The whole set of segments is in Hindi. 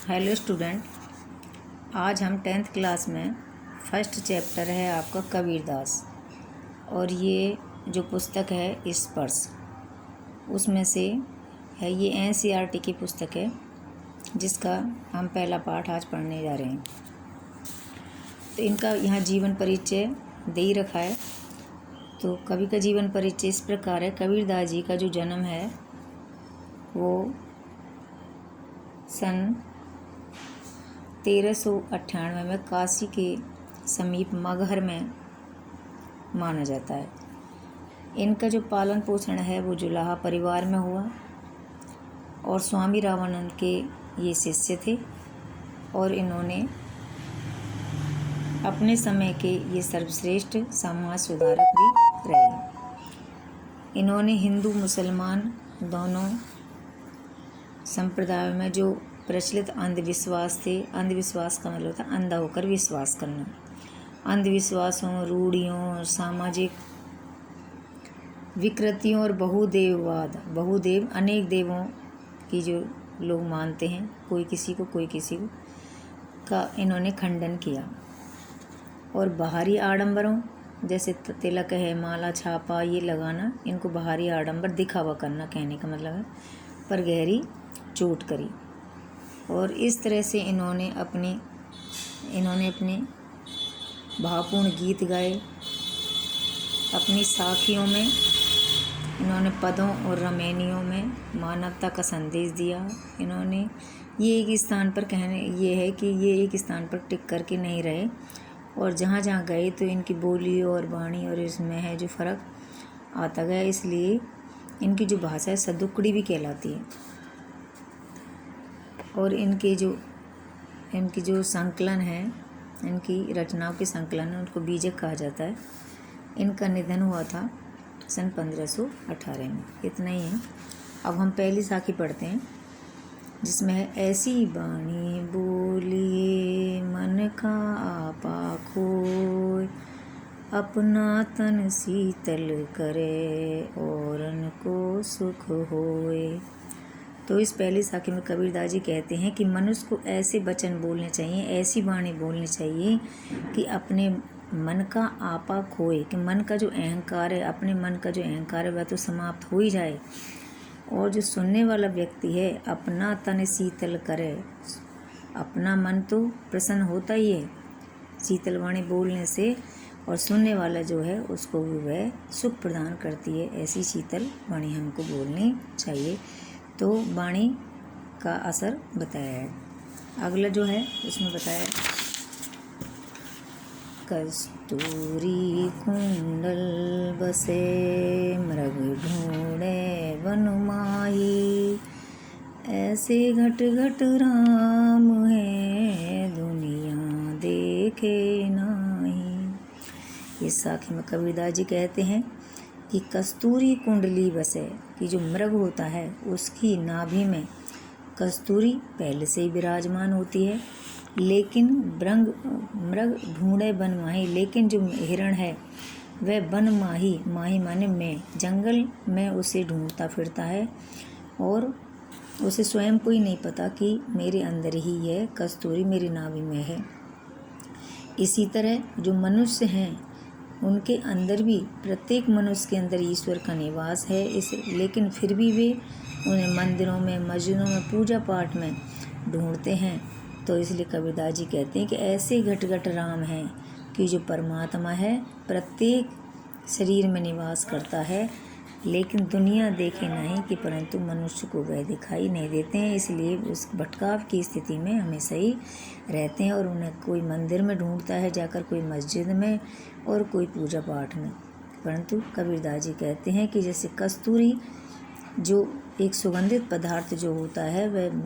हेलो स्टूडेंट, आज हम 10th क्लास में फर्स्ट चैप्टर है आपका कबीरदास। और ये जो पुस्तक है स्पर्श, उसमें से है। ये NCERT की पुस्तक है जिसका हम पहला पाठ आज पढ़ने जा रहे हैं। तो इनका यहाँ जीवन परिचय दे ही रखा है। तो कवि का जीवन परिचय इस प्रकार है। कबीरदास जी का जो जन्म है वो सन 1398 में काशी के समीप मगहर में माना जाता है। इनका जो पालन पोषण है वो जुलाहा परिवार में हुआ और स्वामी रामानंद के ये शिष्य थे और इन्होंने अपने समय के ये सर्वश्रेष्ठ समाज सुधारक भी रहे। इन्होंने हिंदू मुसलमान दोनों संप्रदायों में जो प्रचलित अंधविश्वास थे, अंधविश्वास का मतलब था अंधा होकर विश्वास करना, अंधविश्वासों, रूढ़ियों, सामाजिक विकृतियों और बहुदेववाद, बहुदेव अनेक देवों की जो लोग मानते हैं, कोई किसी को का इन्होंने खंडन किया। और बाहरी आडंबरों जैसे तिलक है, माला, छापा ये लगाना, इनको बाहरी आडंबर दिखावा करना कहने का मतलब है, पर गहरी चोट करी। और इस तरह से इन्होंने अपने भावपूर्ण गीत गाए। अपनी साखियों में इन्होंने पदों और रमैनियों में मानवता का संदेश दिया। इन्होंने ये एक स्थान पर एक स्थान पर टिक कर के नहीं रहे और जहाँ जहाँ गए तो इनकी बोली और वाणी और इसमें है जो फ़र्क आता गया, इसलिए इनकी जो भाषा है सदुक्कड़ी भी कहलाती है। और इनकी जो संकलन है, इनकी रचनाओं के संकलन है, उनको बीजक कहा जाता है। इनका निधन हुआ था सन 1518 में। इतना ही है। अब हम पहली साखी पढ़ते हैं जिसमें है, ऐसी बाणी बोलिए मन का आपा खोय, अपना तन शीतल करे औरन को सुख होए। तो इस पहली साखी में कबीरदास जी कहते हैं कि मनुष्य को ऐसे वचन बोलने चाहिए, ऐसी वाणी बोलनी चाहिए कि अपने मन का आपा खोए, कि मन का जो अहंकार है, अपने मन का जो अहंकार है वह तो समाप्त हो ही जाए। और जो सुनने वाला व्यक्ति है अपना तन शीतल करे, अपना मन तो प्रसन्न होता ही है शीतल वाणी बोलने से, और सुनने वाला जो है उसको भी वह सुख प्रदान करती है। ऐसी शीतल वाणी हमको बोलनी चाहिए। तो वाणी का असर बताया है। अगला जो है उसमें बताया है, कस्तूरी कुंडल बसे मृग ढूंढे वन माही, ऐसे घट घट राम है दुनिया देखे नाही। इस साखी में कबीरदास जी कहते हैं कि कस्तूरी कुंडली बसे, कि जो मृग होता है उसकी नाभि में कस्तूरी पहले से ही विराजमान होती है, लेकिन मृग ढूंढे वन माही, लेकिन जो हिरण है वह वन माही, माही माने में, जंगल में उसे ढूंढता फिरता है और उसे स्वयं को ही नहीं पता कि मेरे अंदर ही यह कस्तूरी मेरी नाभि में है। इसी तरह जो मनुष्य हैं उनके अंदर भी, प्रत्येक मनुष्य के अंदर ईश्वर का निवास है, लेकिन फिर भी वे उन्हें मंदिरों में, मस्जिदों में, पूजा पाठ में ढूंढते हैं। तो इसलिए कबीरदास जी कहते हैं कि ऐसे घट घट राम हैं कि जो परमात्मा है प्रत्येक शरीर में निवास करता है, लेकिन दुनिया देखे नहीं कि परंतु मनुष्य को वह दिखाई नहीं देते हैं। इसलिए उस भटकाव की स्थिति में हमेशा ही रहते हैं और उन्हें कोई मंदिर में ढूंढता है जाकर, कोई मस्जिद में और कोई पूजा पाठ में। परंतु कबीरदास जी कहते हैं कि जैसे कस्तूरी जो एक सुगंधित पदार्थ जो होता है वह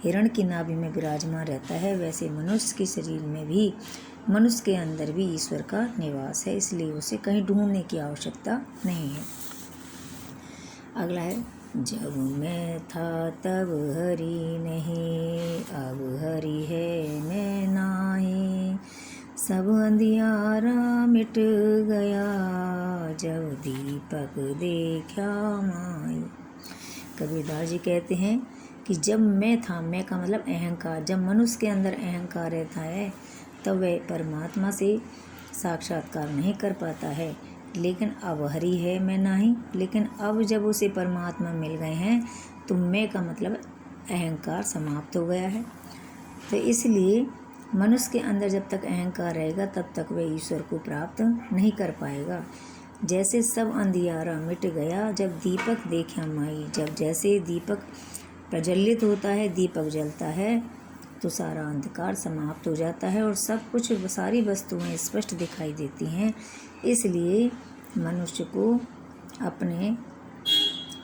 हिरण की नाभि में विराजमान रहता है, वैसे मनुष्य के शरीर में भी, मनुष्य के अंदर भी ईश्वर का निवास है, इसलिए उसे कहीं ढूंढने की आवश्यकता नहीं है। अगला है, जब मैं था तब हरि नहीं, अब हरि है मैं नाही, सब अंधियारा मिट गया, जब दीपक देखा माई। कबीरदास जी कहते हैं कि जब मैं था, मैं का मतलब अहंकार, जब मनुष्य के अंदर अहंकार रहता है तब वह परमात्मा से साक्षात्कार नहीं कर पाता है। लेकिन अब हरि है मैं नाही, लेकिन अब जब उसे परमात्मा मिल गए हैं तो मैं का मतलब अहंकार समाप्त हो गया है। तो इसलिए मनुष्य के अंदर जब तक अहंकार रहेगा तब तक वह ईश्वर को प्राप्त नहीं कर पाएगा। जैसे सब अंधियारा मिट गया जब दीपक देखा माई, जब जैसे दीपक प्रज्वलित होता है, दीपक जलता है तो सारा अंधकार समाप्त हो जाता है और सब कुछ, सारी वस्तुएं स्पष्ट दिखाई देती हैं। इसलिए मनुष्य को अपने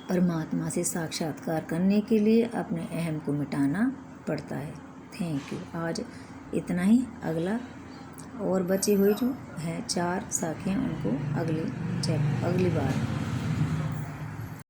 परमात्मा से साक्षात्कार करने के लिए अपने अहम को मिटाना पड़ता है। Thank you. आज इतना ही। अगला और बचे हुए जो हैं 4 शाखें उनको अगली बार